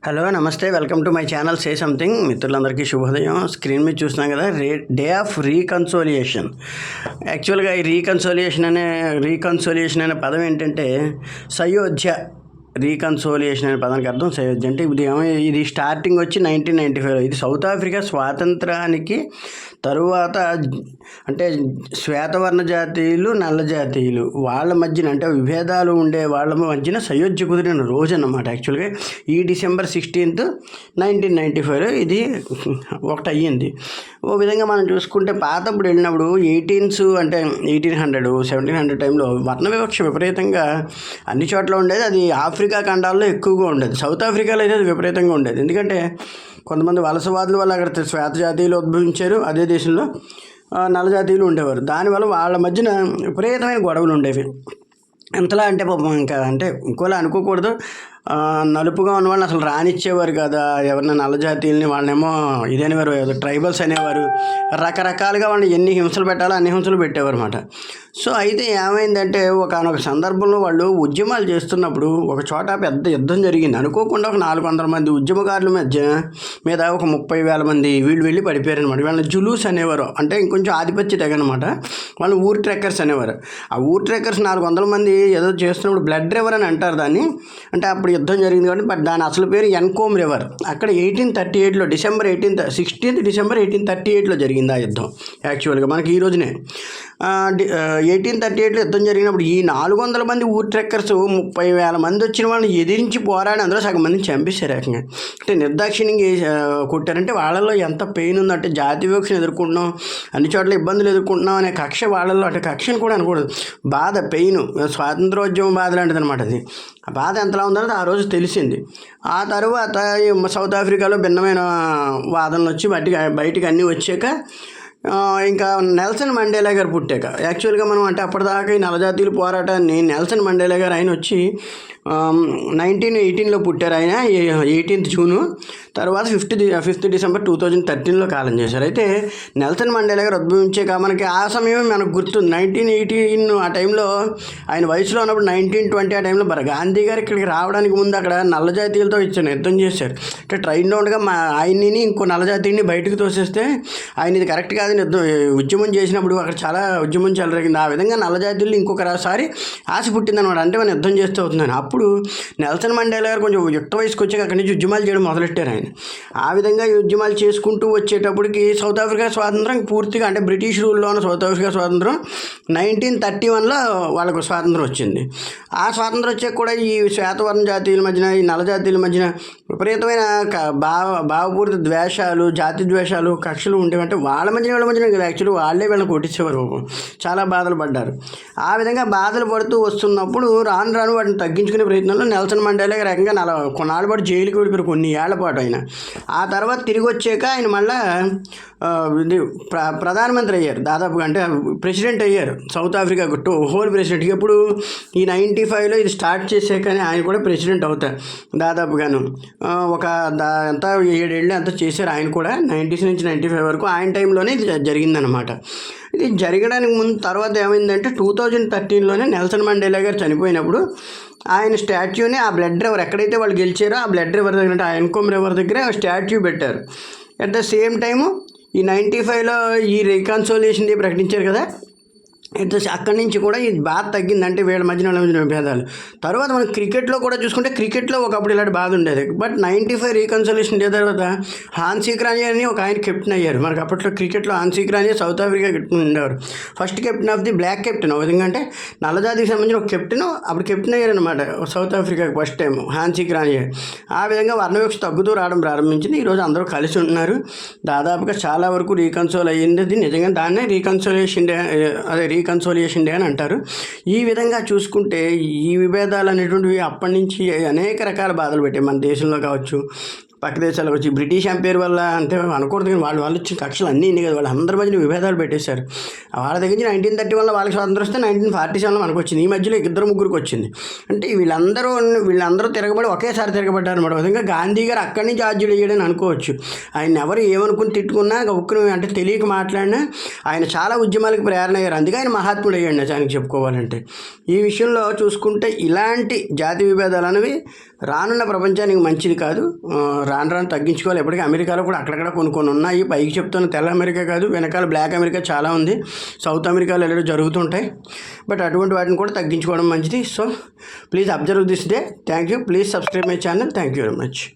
Hello నమస్తే, welcome to my channel say something. మిత్రులందరికీ శుభోదయం. స్క్రీన్ మీద చూస్తున్నాం కదా, డే ఆఫ్ రీకన్సోలియేషన్. యాక్చువల్గా ఈ రీకన్సోలియేషన్ అనే పదం ఏంటంటే సయోధ్య. రీకన్సోలియేషన్ అనే పదానికి అర్థం సయోధ్య. అంటే ఇది స్టార్టింగ్ వచ్చి 1995. ఇది సౌత్ ఆఫ్రికా స్వాతంత్రానికి తరువాత అంటే శ్వేతవర్ణ జాతీయులు, నల్ల జాతీయులు వాళ్ళ మధ్యన అంటే విభేదాలు ఉండే వాళ్ళ మధ్యన సయోధ్య కుదిరిన రోజు అన్నమాట. యాక్చువల్గా ఈ December 16th 1995 ఇది ఒకటి అయ్యింది. ఓ విధంగా మనం చూసుకుంటే పాతప్పుడు వెళ్ళినప్పుడు 1800 అంటే 1800 1700 టైంలో వర్ణ వివక్ష విపరీతంగా అన్ని చోట్ల ఉండేది. అది ఆఫ్రికా ఖండాల్లో ఎక్కువగా ఉండేది. సౌత్ ఆఫ్రికాలో అయితే అది విపరీతంగా ఉండేది. ఎందుకంటే కొంతమంది వలసవాదుల వల్ల అక్కడ శ్వేత జాతీయులు ఉద్భవించారు, అదే దేశంలో నల్ల జాతీయులు ఉండేవారు. దానివల్ల వాళ్ళ మధ్యన విపరీతమైన గొడవలు ఉండేవి. ఎంతలా అంటే పాపం ఇంకా అంటే ఇంకోలా అనుకోకూడదు, నలుపుగా ఉన్న వాళ్ళని అసలు రానిచ్చేవారు కదా. ఎవరైనా నల్ల జాతీయుల్ని వాళ్ళనేమో ఇదనేవారు, ట్రైబల్స్ అనేవారు. రకరకాలుగా వాళ్ళని ఎన్ని హింసలు పెట్టాలో అన్ని హింసలు పెట్టేవారు అన్నమాట. సో అయితే ఏమైందంటే ఒకనొక సందర్భంలో వాళ్ళు ఉద్యమాలు చేస్తున్నప్పుడు ఒక చోట పెద్ద యుద్ధం జరిగింది. అనుకోకుండా ఒక 400 మంది ఉద్యమకారుల మీద ఒక 30,000 మంది వీళ్ళు వెళ్ళి పడిపోయారు అనమాట. వాళ్ళని జులూస్ అనేవారు, అంటే ఇంకొంచెం ఆధిపత్య తెగ అనమాట. వాళ్ళు ఊర్ ట్రెక్కర్స్ అనేవారు. ఆ ఊర్ ట్రెక్కర్స్ 400 మంది ఏదో చేస్తున్నప్పుడు బ్లడ్ రివర్ అని అంటారు దాన్ని. అంటే అప్పుడు యుద్ధం జరిగింది కాబట్టి, బట్ దాని అసలు పేరు ఎన్కోమ్ రివర్. అక్కడ 1838లో December 16th December 1838లో జరిగింది ఆ యుద్ధం. యాక్చువల్గా మనకి ఈ రోజునే 1838లో యుద్ధం జరిగినప్పుడు ఈ 400 మంది ఊర్ ట్రెక్కర్స్ 30,000 మంది వచ్చిన వాళ్ళని ఎదిరించి పోరాడి అందులో సగం మందిని చంపేశారు ఏకంగా. అంటే నిర్దాక్షిణ్యంగా కొట్టారంటే వాళ్ళలో ఎంత పెయిన్ ఉందంటే జాతి వివక్షను ఎదుర్కొంటున్నాం, అన్ని చోట్ల ఇబ్బందులు ఎదుర్కొంటున్నాం అనే కక్ష వాళ్ళలో, అంటే కక్షను కూడా అనకూడదు, బాధ, పెయిన్, స్వాతంత్రోద్యమ బాధ లాంటిది అనమాట. అది ఆ బాధ ఎంతలా ఉందన్నది ఆ రోజు తెలిసింది. ఆ తర్వాత సౌత్ ఆఫ్రికాలో భిన్నమైన వాదనలు వచ్చి బయటికి అన్నీ వచ్చాక ఇంకా నెల్సన్ మండేలా గారు పుట్టాక, యాక్చువల్గా మనం అంటే అప్పటిదాకా ఈ నల్లజాతీయుల పోరాటాన్ని నెల్సన్ మండేలా గారు ఆయన వచ్చి 1918లో పుట్టారు. ఆయన 18th జూను. తర్వాత 5th December 2013లో కాలం చేశారు. అయితే నెల్సన్ మండేలా గారు ఉద్భవించాక మనకి ఆ సమయం మనకు గుర్తుంది. 1918 ఆ టైంలో ఆయన వయసులో ఉన్నప్పుడు 1920 ఆ టైంలో గాంధీ గారు ఇక్కడికి రావడానికి ముందు అక్కడ నల్ల జాతీయులతో ఇచ్చారు, యుద్ధం చేశారు. అంటే ట్రైన్లో ఉండగా ఆయన్ని ఇంకో నల్ల జాతీయుని బయటకు తోసేస్తే ఆయన ఇది కరెక్ట్ కాదని ఉద్యమం చేసినప్పుడు అక్కడ చాలా ఉద్యమం చెలరేగింది. ఆ విధంగా నల్ల జాతీయులు ఇంకొకసారి ఆశ పుట్టిందనమాట. అంటే మనం యుద్ధం చేస్తూ అవుతున్నాను. అప్పుడు నెల్సన్ మండేలా గారు కొంచెం యుక్త వయసుకు వచ్చాక అక్కడి నుంచి ఉద్యమాలు చేయడం మొదలెట్టారు ఆయన. ఆ విధంగా ఈ ఉద్యమాలు చేసుకుంటూ వచ్చేటప్పటికి సౌత్ ఆఫ్రికా స్వాతంత్రం పూర్తిగా, అంటే బ్రిటిష్ రూల్లో ఉన్న సౌత్ ఆఫ్రికా స్వాతంత్రం 1931లో వాళ్ళకు స్వాతంత్రం వచ్చింది. ఆ స్వాతంత్రం వచ్చాక కూడా ఈ శ్వేతవర్ణ జాతీయుల మధ్యన, ఈ నల్ల జాతీయుల మధ్యన విపరీతమైన భావపూరిత ద్వేషాలు, జాతి ద్వేషాలు, కక్షలు ఉండేవంటే వాళ్ళ మధ్యన కదా. యాక్చువల్లీ వాళ్ళే వీళ్ళని కొట్టించేవారు, చాలా బాధలు పడ్డారు. ఆ విధంగా బాధలు పడుతూ వస్తున్నప్పుడు రాను రాను వాటిని తగ్గించుకునే ప్రయత్నంలో నెల్సన్ మండేలా రకంగా కొన్నాళ్ళ పాటు జైలుకి వెళ్ళిపోయారు, కొన్ని ఏళ్ల పాటు ఆయన. ఆ తర్వాత తిరిగి వచ్చాక ఆయన మళ్ళా ప్రధానమంత్రి అయ్యారు దాదాపుగా, అంటే ప్రెసిడెంట్ అయ్యారు సౌత్ ఆఫ్రికాకు, హోల్ ప్రెసిడెంట్. ఇప్పుడు ఈ 95లో ఇది స్టార్ట్ చేసాకనే ఆయన కూడా ప్రెసిడెంట్ అవుతారు దాదాపుగాను. ఎంత 7 ఏళ్ళు అంతా చేశారు ఆయన కూడా, 90s నుంచి 95 వరకు ఆయన టైంలోనే ఇది జరిగిందనమాట. ఇది జరగడానికి ముందు తర్వాత ఏమైందంటే 2013లోనే నెల్సన్ మండేలా గారు చనిపోయినప్పుడు ఆయన స్టాచ్యూని ఆ బ్లడ్ రివర్ ఎక్కడైతే వాళ్ళు గెలిచారో ఆ బ్లడ్ రివర్ దగ్గర, అంటే ఆ ఎన్కోమ్ రివర్ దగ్గర స్టాచ్యూ పెట్టారు. అట్ ద సేమ్ టైము ఈ 95లో ఈ రీకన్సోలియేషన్ డే ప్రకటించారు కదా. అక్కడి నుంచి కూడా ఇది బాధ తగ్గిందంటే వీళ్ళ మధ్యన భేదాలు. తర్వాత మనం క్రికెట్లో కూడా చూసుకుంటే, క్రికెట్లో ఒకప్పుడు ఇలాంటి బాధ ఉండేది. బట్ 95 రీకన్సోలియేషన్ డే తర్వాత హాన్సీ క్రాంజే అని ఒక ఆయన కెప్టెన్ అయ్యారు. మనకు అప్పట్లో క్రికెట్లో Hansie Cronje South Africa captain ఉండేవారు. First captain of the black captain. ఒక విధంగా అంటే నల్లజాతికి సంబంధించిన ఒక కెప్టెన్ అప్పుడు కెప్టెన్ అయ్యారనమాట సౌత్ ఆఫ్రికాకి ఫస్ట్ టైం హాన్సీ క్రాంజే. ఆ విధంగా వర్ణవివక్ష తగ్గుతూ రావడం ప్రారంభించింది. ఈరోజు అందరూ కలిసి ఉంటున్నారు. దాదాపుగా చాలా వరకు రీకన్సోల్ అయ్యింది. అది నిజంగా దాన్నే రీకన్సోలియేషన్ డే అని అంటారు. ఈ విధంగా చూసుకుంటే ఈ విభేదాలు అనేటువంటివి అప్పటి నుంచి అనేక రకాల బాధలు పెట్టాయి మన దేశంలో కావచ్చు, పక్క దేశాలకు వచ్చి. బ్రిటిష్ ఎంపైర్ వల్ల అంటే అనకూడదు, కానీ వాళ్ళు వచ్చిన కక్షలు అన్నీ ఇన్ని కదా. వాళ్ళు అందరి మధ్యన విభేదాలు పెట్టేశారు. వాళ్ళ దగ్గర నుంచి 1931లో వాళ్ళకి స్వాతంత్రం వస్తే 1947లో మనకు వచ్చింది. ఈ మధ్యలో 2-3 వచ్చింది. అంటే వీళ్ళందరూ తిరగబడి ఒకేసారి తిరగబడ్డారు అనమాట. విధంగా గాంధీ గారు అక్కడి నుంచి ఆద్యుడు అయ్యాడని అనుకోవచ్చు. ఆయన ఎవరు ఏమనుకుని తిట్టుకున్నా, ఒక్కరు అంటే తెలియక మాట్లాడినా ఆయన చాలా ఉద్యమాలకు ప్రేరణ అయ్యారు. అందుకే ఆయన మహాత్ముడు అయ్యాడు నిజానికి చెప్పుకోవాలంటే. ఈ విషయంలో చూసుకుంటే ఇలాంటి జాతి విభేదాలు అనేవి రానున్న ప్రపంచానికి మంచిది కాదు. రాను రాను తగ్గించుకోవాలి. ఎప్పటికీ అమెరికాలో కూడా అక్కడక్కడ కొన్ని ఉన్నాయి. పైకి చెప్తున్న తెల్ల అమెరికా కాదు, వెనకాల బ్లాక్ అమెరికా చాలా ఉంది. సౌత్ అమెరికాలో ఎలా జరుగుతుంటాయి. బట్ అటువంటి వాటిని కూడా తగ్గించుకోవడం మంచిది. So please observe this day. Thank you. Please subscribe my channel. Thank you very much.